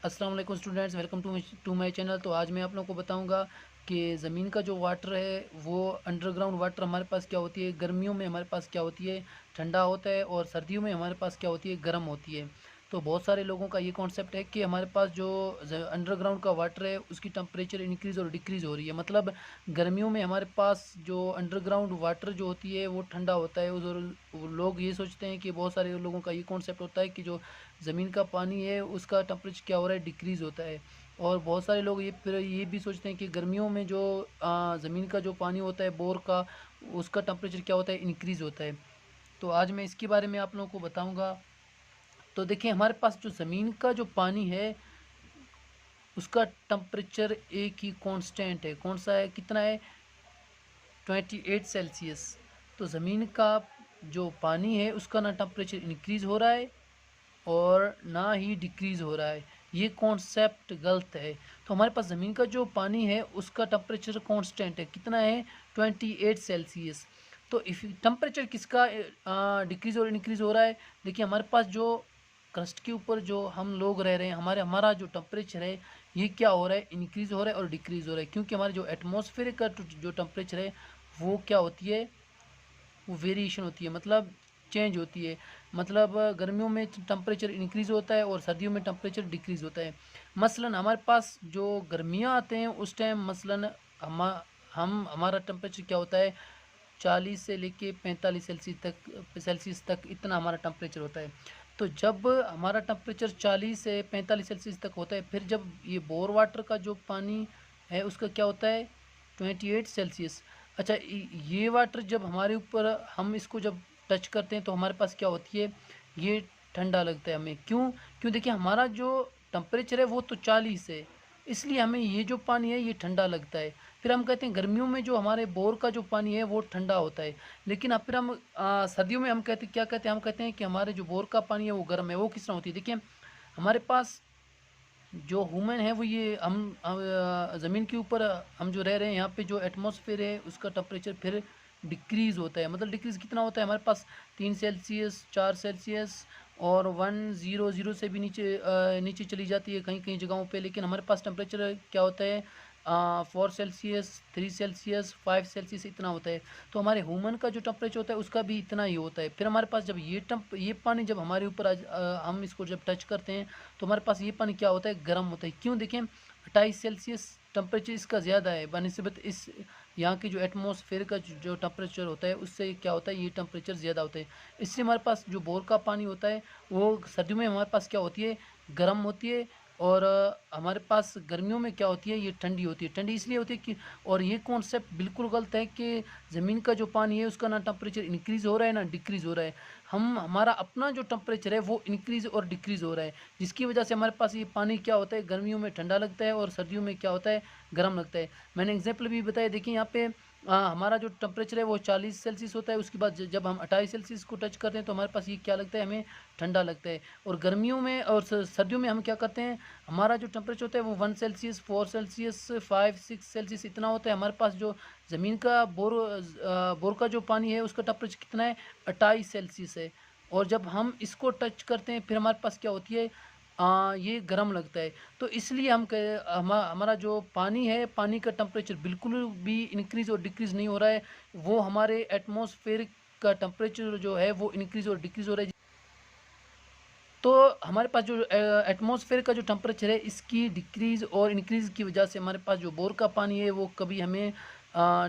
अस्सलाम वालेकुम students, welcome to my channel. तो आज मैं आप लोगों को बताऊंगा कि ज़मीन का जो वाटर है वो अंडरग्राउंड वाटर हमारे पास क्या होती है, गर्मियों में हमारे पास क्या होती है, ठंडा होता है, और सर्दियों में हमारे पास क्या होती है, गर्म होती है। तो बहुत सारे लोगों का ये कॉन्सेप्ट है कि हमारे पास जो अंडरग्राउंड का वाटर है उसकी टेम्परेचर इंक्रीज़ और डिक्रीज़ हो रही है। मतलब गर्मियों में हमारे पास जो अंडरग्राउंड वाटर जो होती है वो ठंडा होता है, और वो लोग ये सोचते हैं कि बहुत सारे लोगों का ये कॉन्सेप्ट होता है कि जो ज़मीन का पानी है उसका टेम्परेचर क्या हो रहा है, डिक्रीज़ होता है। और बहुत सारे लोग ये फिर ये भी सोचते हैं कि गर्मियों में जो ज़मीन का जो पानी होता है बोर का, उसका टेम्परेचर क्या होता है, इंक्रीज़ होता है। तो आज मैं इसके बारे में आप लोगों को बताऊंगा। तो देखिए, हमारे पास जो ज़मीन का जो पानी है उसका टेम्परेचर एक ही कांस्टेंट है। कौन सा है, कितना है? 28 सेल्सियस। तो ज़मीन का जो पानी है उसका ना टेम्परेचर इंक्रीज़ हो रहा है और ना ही डिक्रीज़ हो रहा है। ये कॉन्सेप्ट गलत है। तो हमारे पास ज़मीन का जो पानी है उसका टेम्परेचर कांस्टेंट है, कितना है? 28 सेल्सियस। तो इफ टेम्परेचर किसका डिक्रीज़ और इंक्रीज़ हो रहा है? देखिए, हमारे पास जो क्रस्ट के ऊपर जो हम लोग रह रहे हैं, हमारा जो टेम्परेचर है ये क्या हो रहा है, इंक्रीज़ हो रहा है और डिक्रीज़ हो रहा है। क्योंकि हमारे जो एटमॉस्फेयर का जो टेम्परेचर है वो क्या होती है, वो वेरिएशन होती है, मतलब चेंज होती है। मतलब गर्मियों में टेम्परेचर इंक्रीज़ होता है और सर्दियों में टेम्परेचर डिक्रीज़ होता है। मसलन हमारे पास जो गर्मियाँ आते हैं उस टाइम मसलन हमारा टेम्परेचर क्या होता है, 40 से लेके 45 सेल्सियस तक इतना हमारा टेम्परेचर होता है। तो जब हमारा टेम्परेचर 40 से 45 सेल्सियस तक होता है, फिर जब ये बोर वाटर का जो पानी है उसका क्या होता है, 28 सेल्सियस। अच्छा, ये वाटर जब हमारे ऊपर हम इसको जब टच करते हैं तो हमारे पास क्या होती है, ये ठंडा लगता है हमें। क्यों? क्यों, देखिए हमारा जो टेम्परेचर है वो तो 40 है, इसलिए हमें ये जो पानी है ये ठंडा लगता है। फिर हम कहते हैं गर्मियों में जो हमारे बोर का जो पानी है वो ठंडा होता है। लेकिन अब फिर हम सर्दियों में हम कहते क्या कहते हैं, हम कहते हैं कि हमारे जो बोर का पानी है वो गर्म है। वो किस तरह होती है, देखिए हमारे पास जो ह्यूमन है वो ये हम ज़मीन के ऊपर हम जो रह रहे हैं यहाँ पे जो एटमॉस्फेयर है उसका टेम्परेचर फिर डिक्रीज़ होता है। मतलब डिक्रीज़ कितना होता है, हमारे पास 3 सेल्सियस, 4 सेल्सियस और 100 से भी नीचे चली जाती है कहीं कहीं जगहों पे। लेकिन हमारे पास टेम्परेचर क्या होता है, 4 सेल्सियस, 3 सेल्सियस, 5 सेल्सियस इतना होता है। तो हमारे ह्यूमन का जो टेम्परेचर होता है उसका भी इतना ही होता है। फिर हमारे पास जब ये पानी जब हमारे ऊपर हम इसको जब टच करते हैं तो हमारे पास ये पानी क्या होता है, गर्म होता है। क्यों? देखें, 28 सेल्सियस टेम्परेचर इसका ज़्यादा है बनिस्बत इस यहाँ की जो एटमॉस्फेयर का जो टेम्परेचर होता है उससे क्या होता है, ये टेम्परेचर ज़्यादा होता है। इसलिए हमारे पास जो बोर का पानी होता है वो सर्दियों में हमारे पास क्या होती है, गर्म होती है। और हमारे पास गर्मियों में क्या होती है, ये ठंडी होती है। ठंडी इसलिए होती है कि, और ये कॉन्सेप्ट बिल्कुल गलत है कि ज़मीन का जो पानी है उसका ना टेम्परेचर इंक्रीज़ हो रहा है ना डिक्रीज़ हो रहा है। हमारा अपना जो टेम्परेचर है वो इंक्रीज़ और डिक्रीज़ हो रहा है, जिसकी वजह से हमारे पास ये पानी क्या होता है, गर्मियों में ठंडा लगता है और सर्दियों में क्या होता है, गर्म लगता है। मैंने एग्जाम्पल भी बताया। देखिए यहाँ पे हमारा जो टेम्परेचर है वो 40 सेल्सियस होता है, उसके बाद जब हम 28 सेल्सियस को टच करते हैं तो हमारे पास ये क्या लगता है, हमें ठंडा लगता है। और गर्मियों में और सर्दियों में हम क्या करते हैं, हमारा जो टेम्परेचर होता है वो 1 सेल्सियस, 4 सेल्सियस, 5 6 सेल्सियस इतना होता है। हमारे पास जो ज़मीन का बोर का जो पानी है उसका टेम्परेचर कितना है, 28 सेल्सियस है। और जब हम इसको टच करते हैं फिर हमारे पास क्या होती है, ये गर्म लगता है। तो इसलिए हमारा जो पानी है, पानी का टेम्परेचर बिल्कुल भी इंक्रीज़ और डिक्रीज़ नहीं हो रहा है। वो हमारे एटमॉस्फेयर का टेम्परेचर जो है वो इंक्रीज़ और डिक्रीज़ हो रहा है। तो हमारे पास जो एटमॉस्फेयर का जो टेम्परेचर है इसकी डिक्रीज़ और इंक्रीज़ की वजह से हमारे पास जो बोर का पानी है वो कभी हमें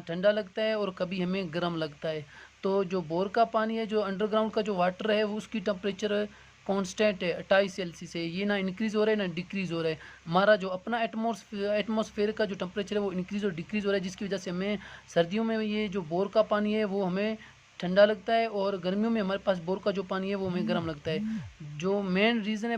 ठंडा लगता है और कभी हमें गर्म लगता है। तो जो बोर का पानी है, जो अंडरग्राउंड का जो वाटर है, वो उसकी टेम्परेचर कांस्टेंट है, 28 सेल्सियस है। ये ना इंक्रीज़ हो रहा है ना डिक्रीज़ हो रहा है। हमारा जो अपना एटमॉस्फेयर का जो टेम्परेचर है वो इंक्रीज़ और डिक्रीज़ हो रहा है, जिसकी वजह से हमें सर्दियों में ये जो बोर का पानी है वो हमें ठंडा लगता है और गर्मियों में हमारे पास बोर का जो पानी है वो हमें गर्म लगता है। जो मेन रीज़न है,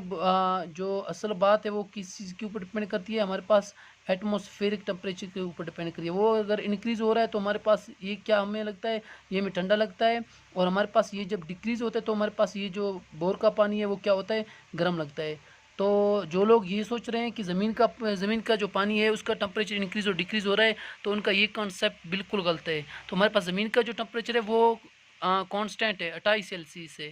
जो असल बात है वो किस चीज़ के ऊपर डिपेंड करती है, हमारे पास एटमॉस्फेरिक टेम्परेचर के ऊपर डिपेंड करती है। वो अगर इंक्रीज़ हो रहा है तो हमारे पास ये क्या हमें लगता है, ये हमें ठंडा लगता है। और हमारे पास ये जब डिक्रीज़ होता है तो हमारे पास ये जो बोर का पानी है वो क्या होता है, गर्म लगता है। तो जो लोग ये सोच रहे हैं कि ज़मीन का जो पानी है उसका टेम्परेचर इंक्रीज़ और डिक्रीज़ हो रहा है, तो उनका ये कॉन्सेप्ट बिल्कुल गलत है। तो हमारे पास ज़मीन का जो टेम्परेचर है वो कांस्टेंट है, 28 सेल्सियस है।